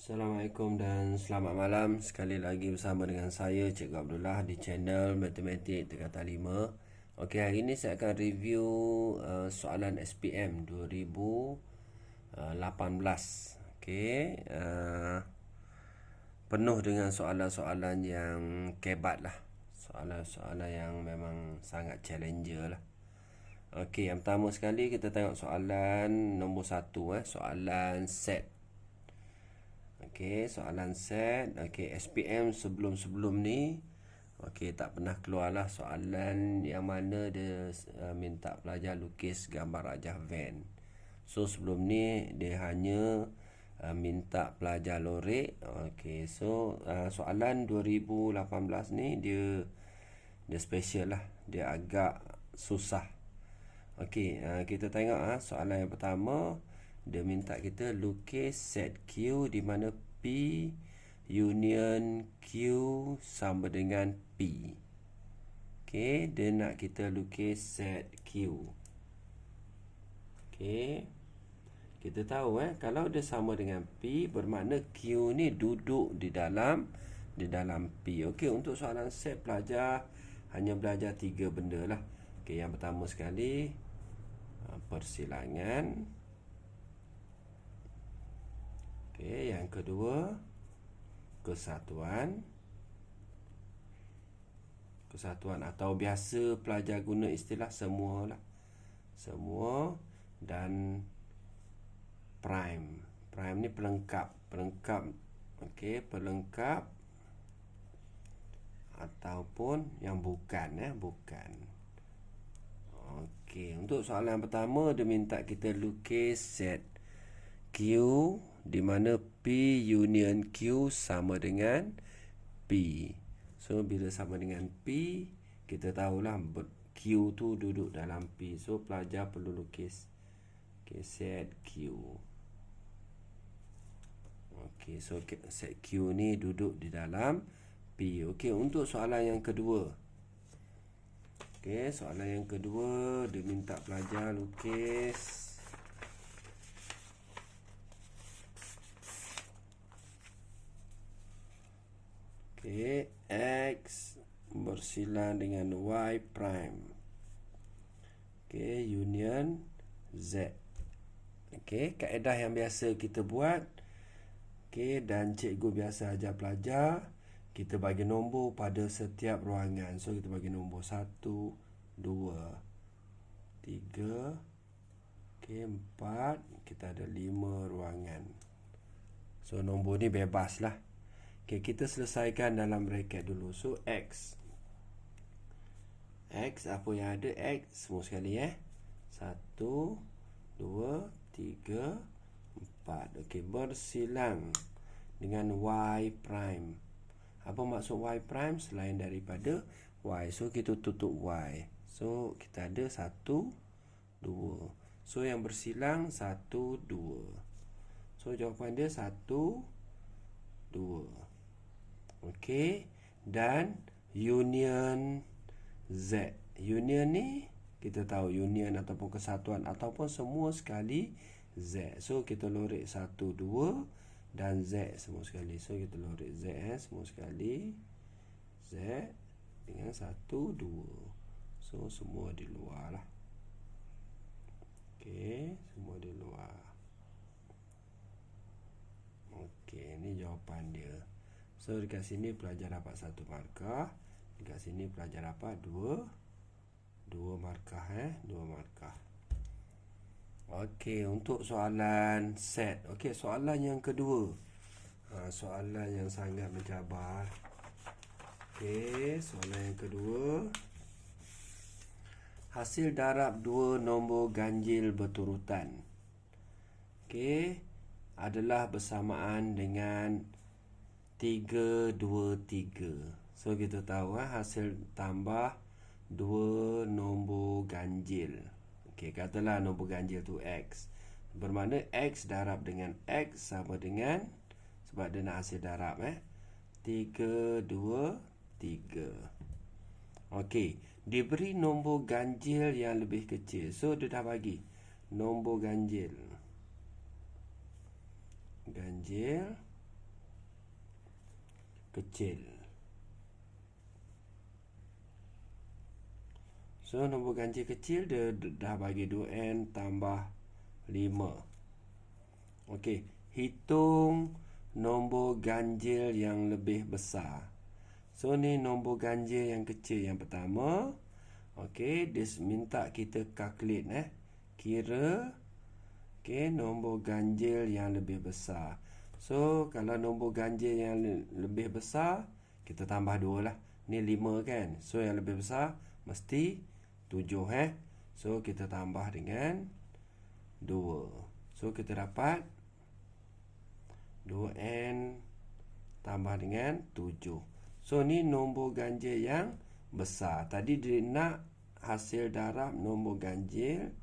Assalamualaikum dan selamat malam. Sekali lagi bersama dengan saya Cikgu Abdullah di channel Matematik Tingkatan 5. Okey, hari ini saya akan review soalan SPM 2018. Okey, penuh dengan soalan-soalan yang kebat lah. Soalan-soalan yang memang sangat challenger lah. Okey, yang pertama sekali kita tengok soalan nombor 1, soalan set. Okey, soalan set. Okey, SPM sebelum-sebelum ni tak pernah keluarlah soalan yang mana dia minta pelajar lukis gambar rajah van. So sebelum ni dia hanya minta pelajar lorek. Okey, so soalan 2018 ni dia special lah. Dia agak susah. Okey, kita tengok soalan yang pertama. Dia minta kita lukis set Q di mana P union Q sama dengan P. Okey, dia nak kita lukis set Q. Okey, kita tahu kalau dia sama dengan P bermakna Q ni duduk di dalam P. Okey, untuk soalan set pelajar hanya belajar 3 benda lah. Okey, yang pertama sekali persilangan. Okey, yang kedua kesatuan atau biasa pelajar guna istilah semua lah. Semua dan prime. Prime ni pelengkap. Okey, pelengkap ataupun yang bukan bukan. Okey, untuk soalan yang pertama dia minta kita lukis set Q di mana P union Q sama dengan P. So bila sama dengan P, kita tahulah Q tu duduk dalam P. So pelajar perlu lukis set Q. Okey, so set Q ni duduk di dalam P. Okey, untuk soalan yang kedua. Okey, soalan yang kedua dia minta pelajar lukis X bersilang dengan Y prime. Union Z. Kaedah yang biasa kita buat. Dan cikgu biasa ajar pelajar, kita bagi nombor pada setiap ruangan. So kita bagi nombor 1, 2, 3, 4. Kita ada 5 ruangan. So nombor ni bebas lah. Kita selesaikan dalam bracket dulu. So X apa yang ada? X semua sekali 1, 2, 3, 4. Okey, bersilang dengan Y prime. Apa maksud Y prime? Selain daripada Y. So kita tutup Y. So kita ada 1, 2. So yang bersilang 1, 2. So jawapan dia 1, 2. Okey, dan union Z. Union ni kita tahu union ataupun kesatuan ataupun semua sekali Z. So kita lorek 1, 2 dan Z semua sekali. So kita lorek Z semua sekali. Z dengan 1, 2. So semua di luar lah. Okey, semua di luar. Okey, ini jawapan dia. So dekat sini pelajar dapat 1 markah. Dekat sini pelajar dapat 2 markah 2 markah. Okey, untuk soalan set. Okey, soalan yang kedua. Soalan yang sangat mencabar. Okey, soalan yang kedua. Hasil darab 2 nombor ganjil berturutan. Okey, adalah bersamaan dengan 3, 2, 3. So kita tahu hasil tambah 2 nombor ganjil. Okey, katalah nombor ganjil tu X. Bermakna X darab dengan X sama dengan, sebab dia nak hasil darab 3, 2, 3. Okey, diberi nombor ganjil yang lebih kecil. So dia dah bagi nombor ganjil kecil. So nombor ganjil kecil dia dah bagi 2n tambah 5. Okey, hitung nombor ganjil yang lebih besar. So ni nombor ganjil yang kecil yang pertama. Okey, dia minta kita calculate kira nombor ganjil yang lebih besar. So kalau nombor ganjil yang lebih besar, kita tambah 2 lah. Ni 5 kan. So yang lebih besar mesti 7 So kita tambah dengan 2. So kita dapat 2n tambah dengan 7. So ni nombor ganjil yang besar. Tadi dia nak hasil darab nombor ganjil.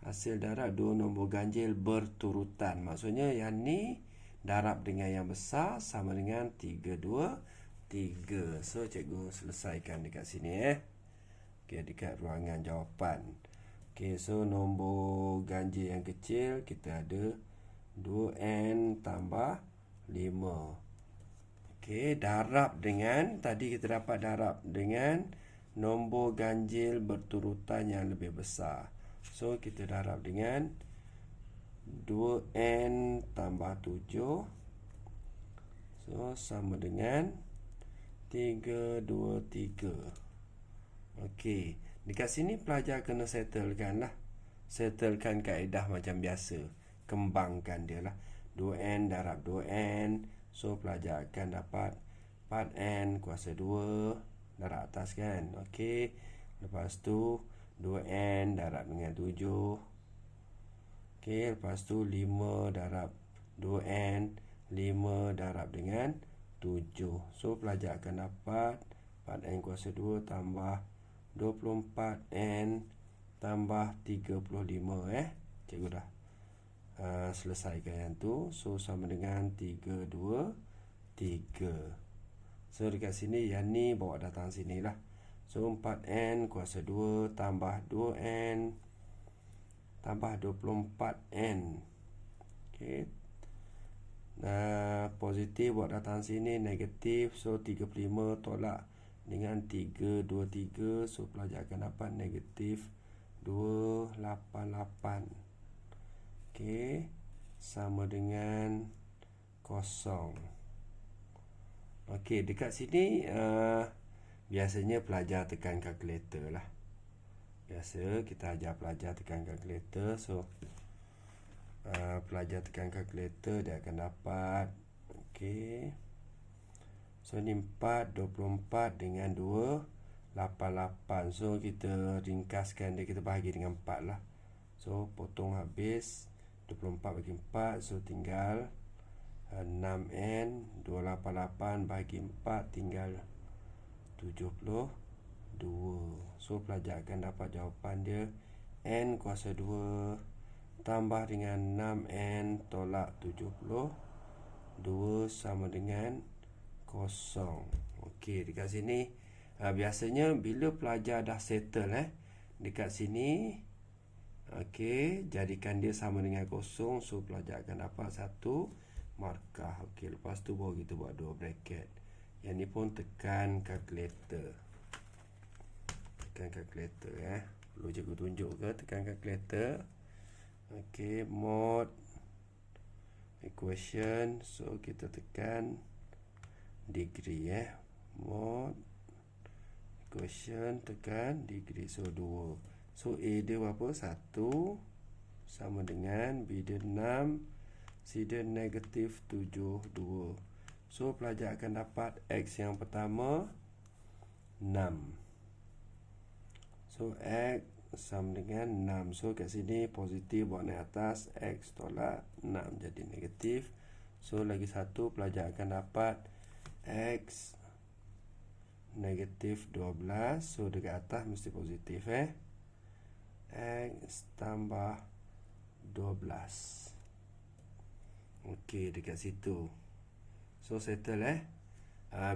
Hasil darab dua nombor ganjil berturutan. Maksudnya yang ni darab dengan yang besar sama dengan 3, 2, 3. So cikgu selesaikan dekat sini Okey, dekat ruangan jawapan. Okey, so nombor ganjil yang kecil kita ada 2n tambah 5. Okey, darab dengan, tadi kita dapat darab dengan nombor ganjil berturutan yang lebih besar. So kita darab dengan 2n tambah 7. So sama dengan 3, 2, 3. Okey, dekat sini pelajar kena settlekan lah. Settlekan kaedah macam biasa. Kembangkan dia lah. 2n darab 2n. So pelajar akan dapat 4n kuasa 2 darab atas kan. Okey, lepas tu 2n darab dengan 7. Okey, lepas tu 5 darab 2n. 5 darab dengan 7. So pelajar akan dapat 4n kuasa 2 tambah 24n tambah 35 Cikgu dah selesaikan yang tu. So sama dengan 3, 2, 3. So dekat sini yang ni bawa datang sini lah. So 4n kuasa 2 tambah 2n tambah 24n. Okey, positif bawa datang sini, negatif. So 35 tolak dengan 3, 2, 3. So pelajar akan dapat negatif 288. Okey, sama dengan 0. Okey, dekat sini biasanya pelajar tekan kalkulator lah. Biasa kita ajar pelajar tekan kalkulator. So pelajar tekan kalkulator, dia akan dapat. Okey, so ni 4, 24 dengan 2, 88. So kita ringkaskan dia, kita bahagi dengan 4 lah. So potong habis 24 bagi 4. So tinggal 6n. 288 bagi 4 tinggal 72. So pelajar akan dapat jawapan dia n kuasa 2 tambah dengan 6n tolak 72 sama dengan 0. Okey, dekat sini biasanya bila pelajar dah settle dekat sini, okey, jadikan dia sama dengan 0. So pelajar akan dapat 1 markah. Okey, lepas tu baru kita buat 2 bracket. Yang ni pun tekan kalkulator. Tekan kalkulator Perlu cikgu tunjuk ke tekan kalkulator? Okey, mod equation. So kita tekan degree mod equation, tekan degree. So 2. So A dia berapa? 1 sama dengan B dia 6, C dia negatif 72. So pelajar akan dapat X yang pertama 6. So X sama dengan 6. So kat sini positif bawa naik atas, X tolak 6 jadi negatif. So lagi satu, pelajar akan dapat X negatif 12. So dekat atas mesti positif X tambah 12. Okey, dekat situ. So settle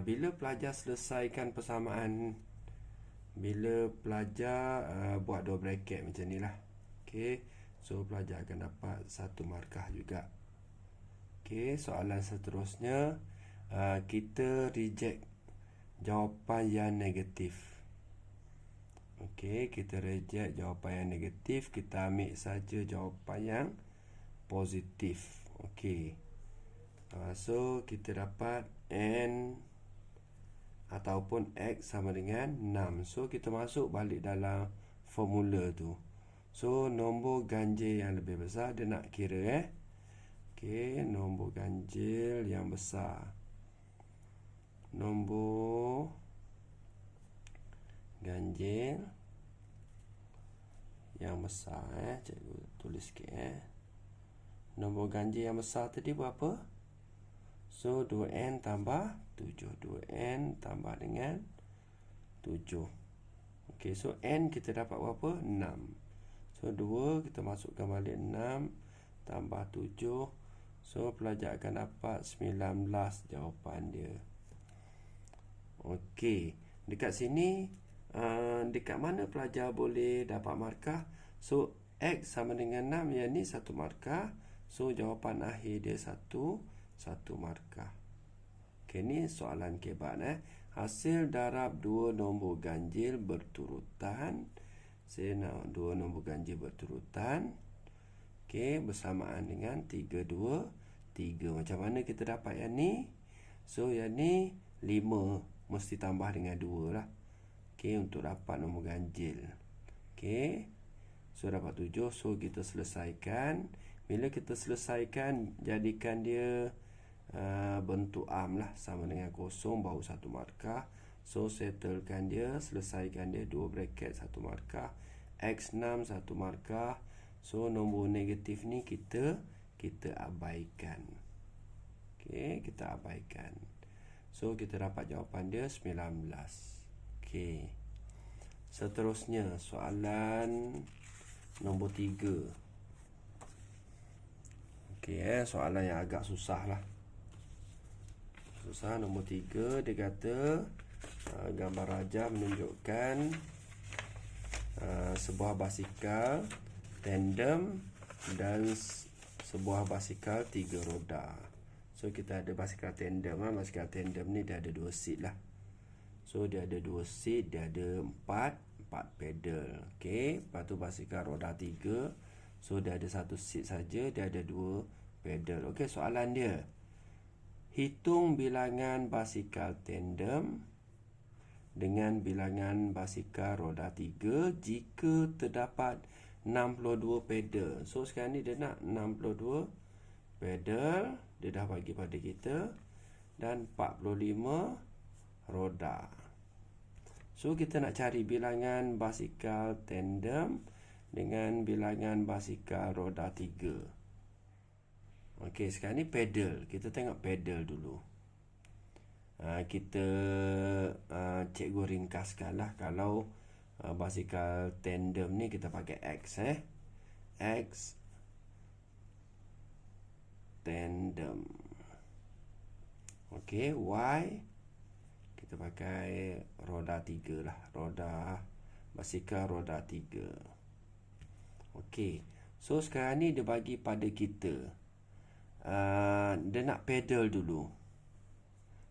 bila pelajar selesaikan persamaan, bila pelajar buat 2 bracket macam ni lah. Okey, so pelajar akan dapat 1 markah juga. Okey, soalan seterusnya, kita reject jawapan yang negatif. Okey, kita reject jawapan yang negatif, kita ambil saja jawapan yang positif. Okey. So kita dapat n ataupun x sama dengan 6. So kita masuk balik dalam formula tu. So nombor ganjil yang lebih besar dia nak kira Okey, nombor ganjil yang besar. Nombor ganjil yang besar cikgu tulis sikit Nombor ganjil yang besar tadi berapa? So 2n tambah 7. 2n tambah dengan 7. Okey, so n kita dapat berapa? 6. So 2 kita masukkan balik 6 tambah 7. So pelajar akan dapat 19 jawapan dia. Okey, dekat sini dekat mana pelajar boleh dapat markah? So x sama dengan 6, yang ni 1 markah. So jawapan akhir dia 1 markah. Okey, ni soalan kebat Hasil darab dua nombor ganjil berturutan. Saya nak dua nombor ganjil berturutan. Okey, bersamaan dengan 3, 2, 3. Macam mana kita dapat yang ni? So yang ni 5 mesti tambah dengan 2 lah. Okey, untuk dapat nombor ganjil. Okey, so dapat 7. So kita selesaikan. Bila kita selesaikan, jadikan dia bentuk am lah, sama dengan kosong, baru 1 markah. So settlekan dia, selesaikan dia, 2 bracket 1 markah, x6 1 markah. So nombor negatif ni kita abaikan. Okey, kita abaikan. So kita dapat jawapan dia 19. Okey, seterusnya soalan nombor 3. Okey, soalan yang agak susah lah. Susah. Nombor 3, dia kata gambar rajah menunjukkan sebuah basikal tandem dan sebuah basikal 3 roda. So kita ada basikal tandem. Basikal tandem ni dia ada 2 seat lah. So dia ada 2 seat, dia ada 4 pedal. Okey, lepas tu basikal roda 3. So dia ada 1 seat saja, dia ada 2 pedal. Okey, soalan dia, hitung bilangan basikal tandem dengan bilangan basikal roda 3 jika terdapat 62 pedal. So sekarang ni dia nak 62 pedal, dia dah bagi pada kita, dan 45 roda. So kita nak cari bilangan basikal tandem dengan bilangan basikal roda 3. Okey, sekarang ni pedal. Kita tengok pedal dulu. Kita cikgu ringkaskan lah. Kalau basikal tandem ni kita pakai X X tandem. Okey, Y kita pakai roda 3 lah. Basikal roda 3. Okey, so sekarang ni dia bagi pada kita, dia nak pedal dulu.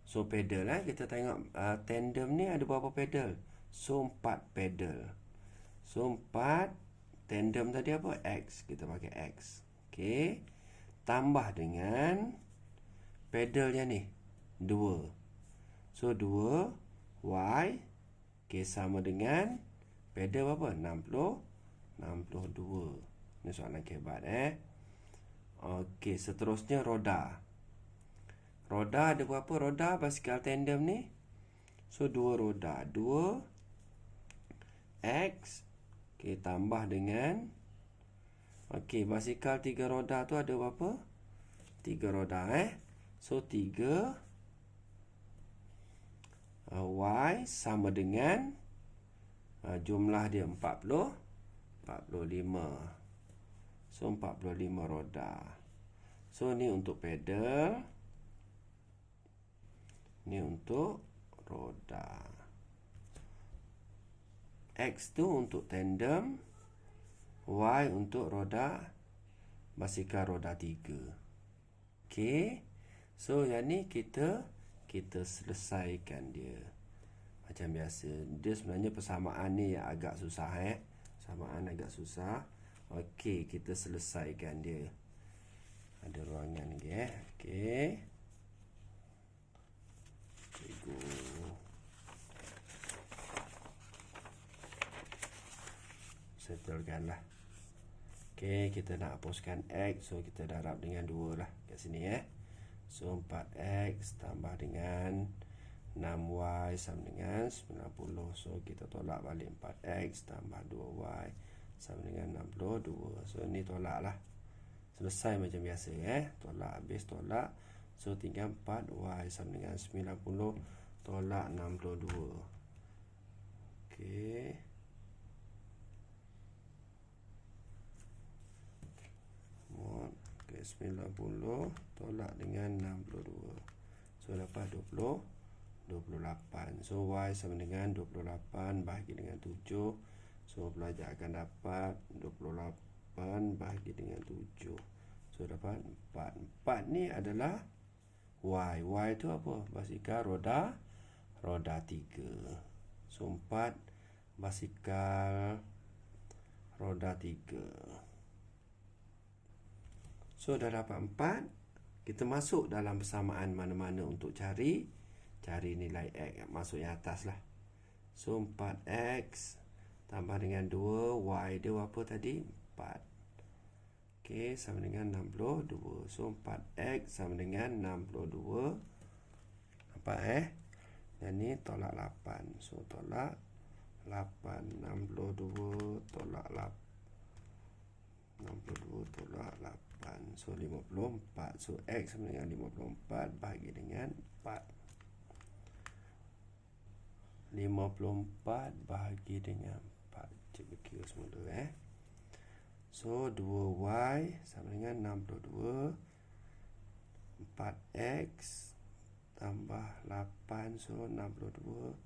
So pedal kita tengok tandem ni ada berapa pedal? So 4 pedal. So 4 tandem tadi apa? X. Kita pakai X. Okey, tambah dengan pedal yang ni 2. So 2 Y. Okey, sama dengan pedal berapa? 62. Ni soalan kebat Okey, seterusnya roda. Roda ada berapa roda basikal tandem ni? So 2 roda. 2 X. Okey, tambah dengan, okey, basikal 3 roda tu ada berapa? 3 roda So 3 Y sama dengan jumlah dia 45. So 45 roda. So ni untuk pedal, ni untuk roda. X tu untuk tandem, Y untuk roda basikal roda 3. Okey, so yang ni kita kita selesaikan dia. Macam biasa. Dia sebenarnya persamaan ni yang agak susah Persamaan agak susah. Okey, kita selesaikan dia. Ada ruangan lagi Okey. Cikgu settlekan lah. Okey, kita nak hapuskan X. So kita darab dengan 2 lah kat sini So 4X tambah dengan 6Y sama dengan 90. So kita tolak balik 4X tambah 2Y sama dengan 62. So ni tolak lah. Selesai macam biasa Tolak, habis tolak. So tinggal 4Y sama dengan 90 tolak 62. Okey. Okey, 90 tolak dengan 62. So dapat 28. So Y sama dengan 28 bahagi dengan 7. So pelajar akan dapat 28 bahagi dengan 7. So dapat 4. 4 ni adalah Y. Y tu apa? Basikal roda 3. So 4 basikal roda 3. So dah dapat 4. Kita masuk dalam persamaan mana-mana untuk cari nilai X. Masuk yang atas lah. So 4X tambah dengan 2. Y dia apa tadi? 4. Okey, sama dengan 62. So 4X sama dengan 62. Nampak Dan ni tolak 8. So tolak 8. 62 tolak 8. 62 tolak 8. So 54. So X sama dengan 54 bahagi dengan 4. 54 bahagi dengan 4. Cikgu kira semula So 2Y sama dengan 62. 4X tambah 8. So 62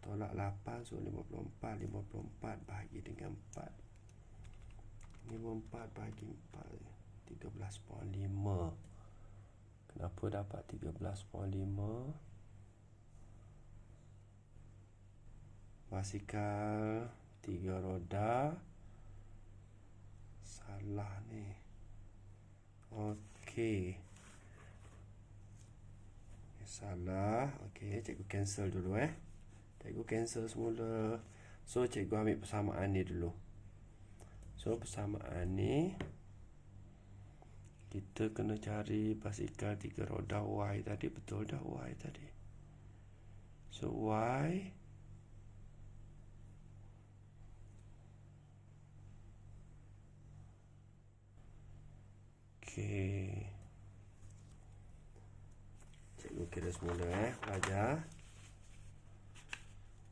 tolak 8. So 54. 54 bahagi dengan 4. 54 bahagi 4 13.5. Kenapa dapat 13.5? Basikal 3 roda. Salah ni. Okey. Salah. Okey, cikgu cancel dulu Cikgu cancel semula. So cikgu ambil persamaan ni dulu. So persamaan ni kita kena cari basikal 3 roda Y tadi. Betul dah Y tadi. So Y Okey. Cikgu kira semula pelajar.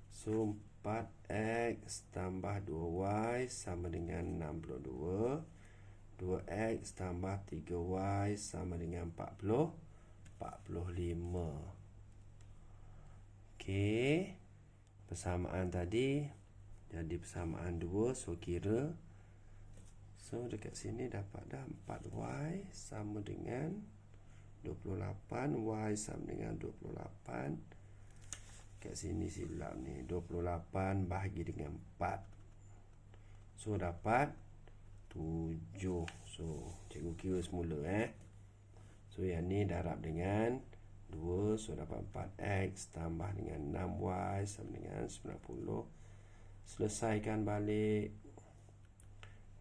So 4X tambah 2Y sama dengan 62. 2X tambah 3Y sama dengan 45. Okey. Persamaan tadi jadi persamaan 2. So kira. So dekat sini dapat dah 4Y sama dengan 28. Y sama dengan 28. Kat sini silap ni. 28 bahagi dengan 4. So dapat 7. So cikgu kira semula So yang ni darab dengan 2. So dapat 4X tambah dengan 6Y sama dengan 90. Selesaikan balik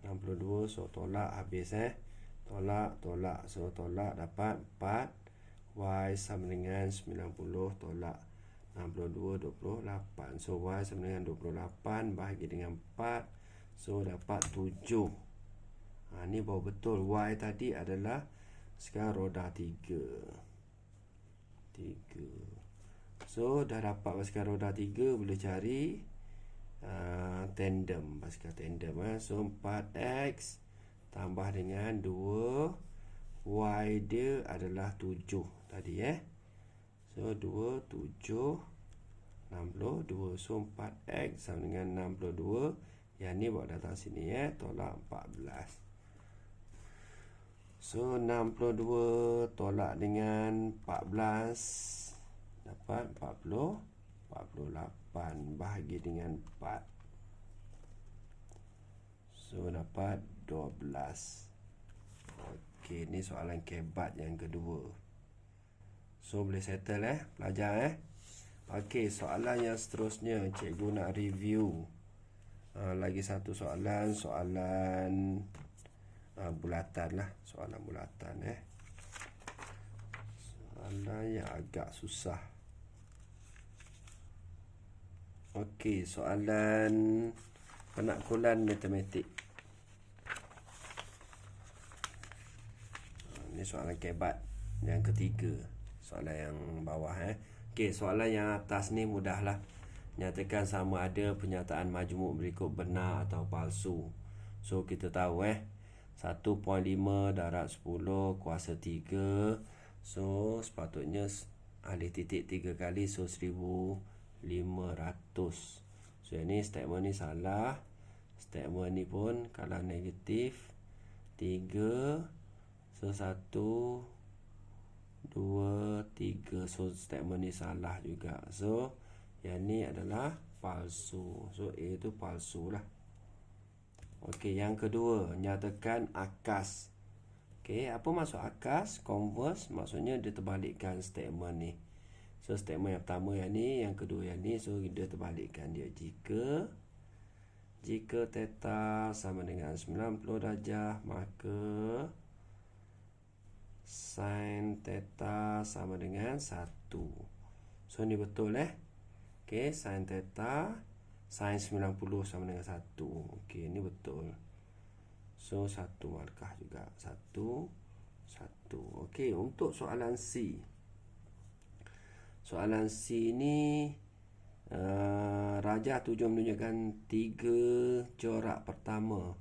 62. So tolak habis Tolak. So tolak dapat 4. Y sama dengan 90 tolak 62 28. So Y sama dengan 28 bahagi dengan 4. So dapat 7. Ni baru betul. Y tadi adalah sekarang roda 3. So dah dapat basikal roda 3. Boleh cari tandem. Basikal tandem So 4X tambah dengan 2. Y dia adalah 7 tadi So 2 7 62. So 4X sama dengan 62. Yang ni bawa datang sini tolak 14. So 62 tolak dengan 14 dapat 48 bahagi dengan 4. So dapat 12. Okey, ni soalan kebat yang kedua. So boleh settle pelajar Okey, soalan yang seterusnya cikgu nak review. Lagi satu soalan bulatan lah, soalan bulatan soalan yang agak susah. Okey, soalan penakkulan matematik. Ini soalan kebat yang ketiga, soalan yang bawah Okey, soalan yang atas ni mudahlah. Nyatakan sama ada pernyataan majmuk berikut benar atau palsu. So kita tahu 1.5 darab 10 kuasa 3. So sepatutnya alih titik 3 kali, so 1500. So ini statement ni salah. Statement ni pun kalau negatif 3. So 1, 2, 3. So statement ni salah juga. So yang ni adalah palsu. So A tu palsu lah. Okey, yang kedua, nyatakan akas. Okey, apa maksud akas? Converse maksudnya dia terbalikkan statement ni. So statement yang pertama yang ni, yang kedua yang ni, so dia terbalikkan dia. Jika theta sama dengan 90 darjah, maka sin theta sama dengan 1. So ni betul Okey, sin theta sin 90 sama dengan 1. Okey, ni betul. So 1 markah juga. 1. Okey, untuk soalan C. Soalan C ni rajah tujuan menunjukkan 3 corak pertama.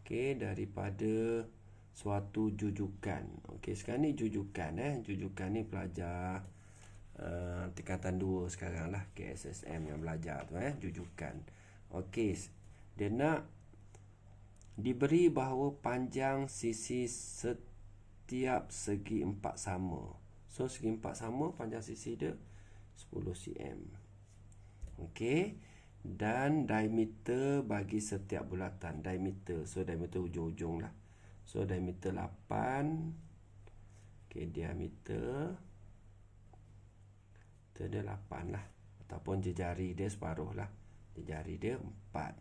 Okey, daripada suatu jujukan. Okey, sekarang ni jujukan Jujukan ni pelajar tingkatan 2 sekarang lah, KSSM yang belajar tu jujukan. Okey, dia nak diberi bahawa panjang sisi setiap segi 4 sama. So segi 4 sama, panjang sisi dia 10 cm. Okey, dan diameter bagi setiap bulatan. Diameter, so diameter ujung-ujung lah. So diameter 8. Okey, diameter dia 8 lah, ataupun jejari dia separuh lah. Jejari dia 4.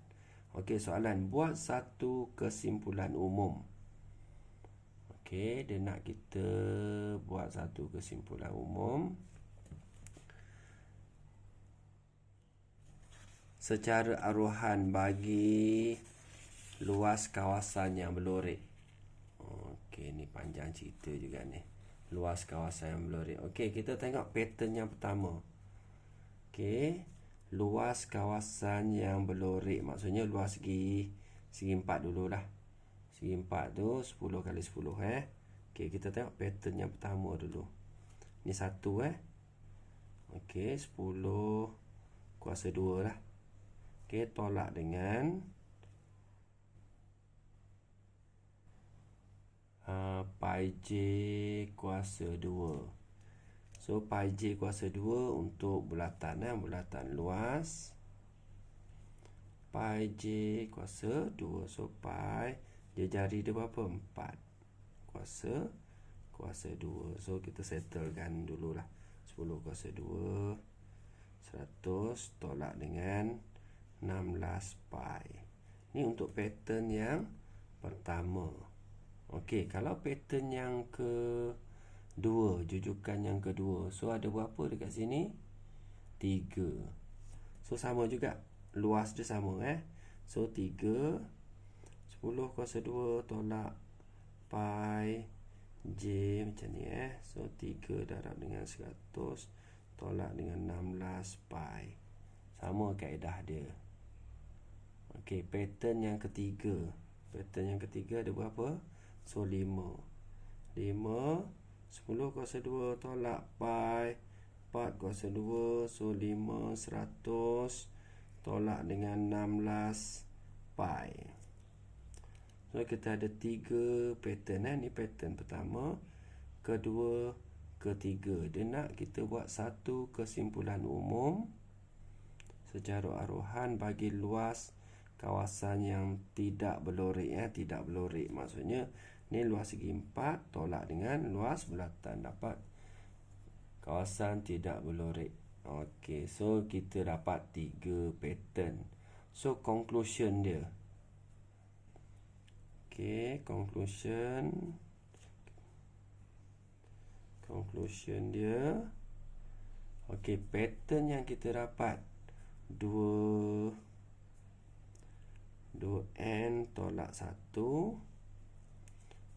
Okey, soalan, buat satu kesimpulan umum. Okey, dia nak kita buat satu kesimpulan umum secara aruhan bagi luas kawasan yang berlorek. Okey, ni panjang cerita juga ni. Luas kawasan yang berlorek. Okey, kita tengok pattern yang pertama. Okey, luas kawasan yang berlorek maksudnya luas segi 4 dululah. Segi 4 tu 10 kali 10 Okey, kita tengok pattern yang pertama dulu. Ni 1 Okey, 10 kuasa 2 lah. Okey, tolak dengan pi j kuasa 2. So pi j kuasa 2 untuk bulatan bulatan luas. Pi j kuasa 2. So pi jari dia berapa? 4 kuasa 2. So kita settlekan dululah. 10 kuasa 2 100 tolak dengan 16 pi. Ni untuk pattern yang pertama. Okey, kalau pattern yang kedua, jujukan yang kedua, so ada berapa dekat sini? 3. So sama juga, luas dia sama So 3 10 kuasa 2 tolak pi j macam ni So 3 darab dengan 100 tolak dengan 16 pi. Sama kaedah dia. Okey, pattern yang ketiga. Pattern yang ketiga ada berapa? So 5 10 kuasa 2 tolak pi 4 kuasa 2. So 5 100 tolak dengan 16 pi. So kita ada 3 pattern Ni pattern pertama, kedua, ketiga. Dia nak kita buat satu kesimpulan umum secara aruhan bagi luas kawasan yang tidak berlorek. Tidak berlorek maksudnya ni luas segi 4 tolak dengan luas bulatan, dapat kawasan tidak berlorek. Okey, so kita dapat 3 pattern. So conclusion dia. Okey, conclusion dia. Okey, pattern yang kita dapat 2n tolak 1.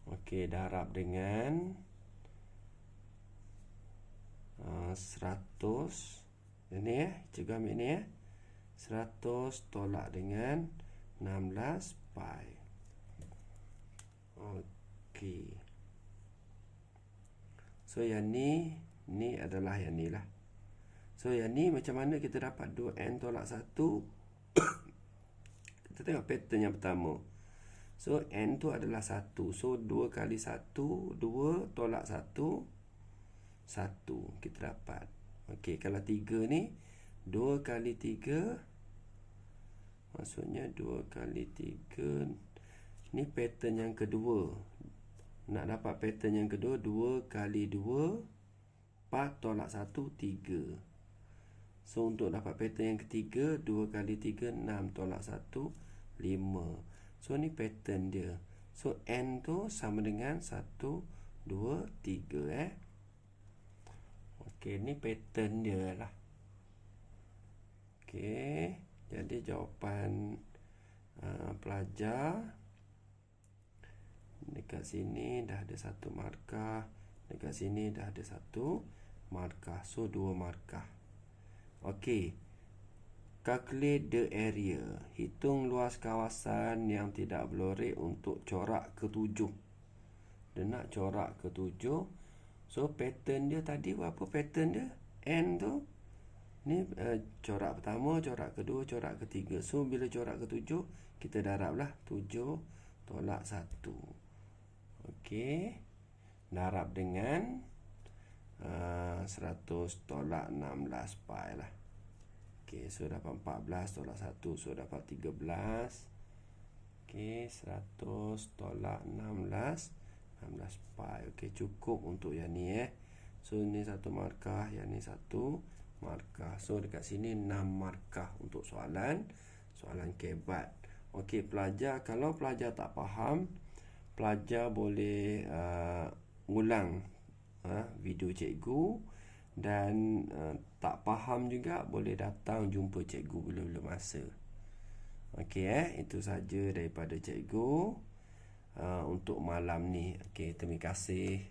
Okey, darab dengan 100. Ini cikgu ambil ni 100 tolak dengan 16 pi. Okey. So yang ni adalah yang ni lah. So yang ni macam mana kita dapat 2n tolak 1? Kita tengok pattern yang pertama. So n tu adalah 1. So 2 kali 1, 2 tolak 1, 1 kita dapat. Okey, kalau 3 ni 2 kali 3, maksudnya 2 kali 3. Ni pattern yang kedua. Nak dapat pattern yang kedua, 2 kali 2, 4 tolak 1, 3. So untuk dapat pattern yang ketiga, 2 kali 3, 6 tolak 1, 5. So ni pattern dia. So n tu sama dengan 1, 2, 3 Okey, ni pattern dia lah. Okey, jadi jawapan pelajar dekat sini dah ada 1 markah, dekat sini dah ada 1 markah. So 2 markah. Okey, calculate the area. Hitung luas kawasan yang tidak berlorek untuk corak ke-7. Dia nak corak ke-7. So pattern dia tadi apa pattern dia? N tu. Ni corak pertama, corak kedua, corak ketiga. So bila corak ke-7, kita darab lah 7 tolak 1. Okey, darab dengan 100 tolak 16 pi lah. Okey, so dapat 14 tolak 1, so dapat 13. Okey, 100 tolak 16 pi. Okey, cukup untuk yang ni So ni 1 markah, yang ni 1 markah. So dekat sini 6 markah untuk soalan kebat. Okey, pelajar, kalau pelajar tak faham, pelajar boleh ulang video cikgu, dan tak faham juga boleh datang jumpa cikgu bila-bila masa. Okey, itu saja daripada cikgu untuk malam ni. Okey, terima kasih.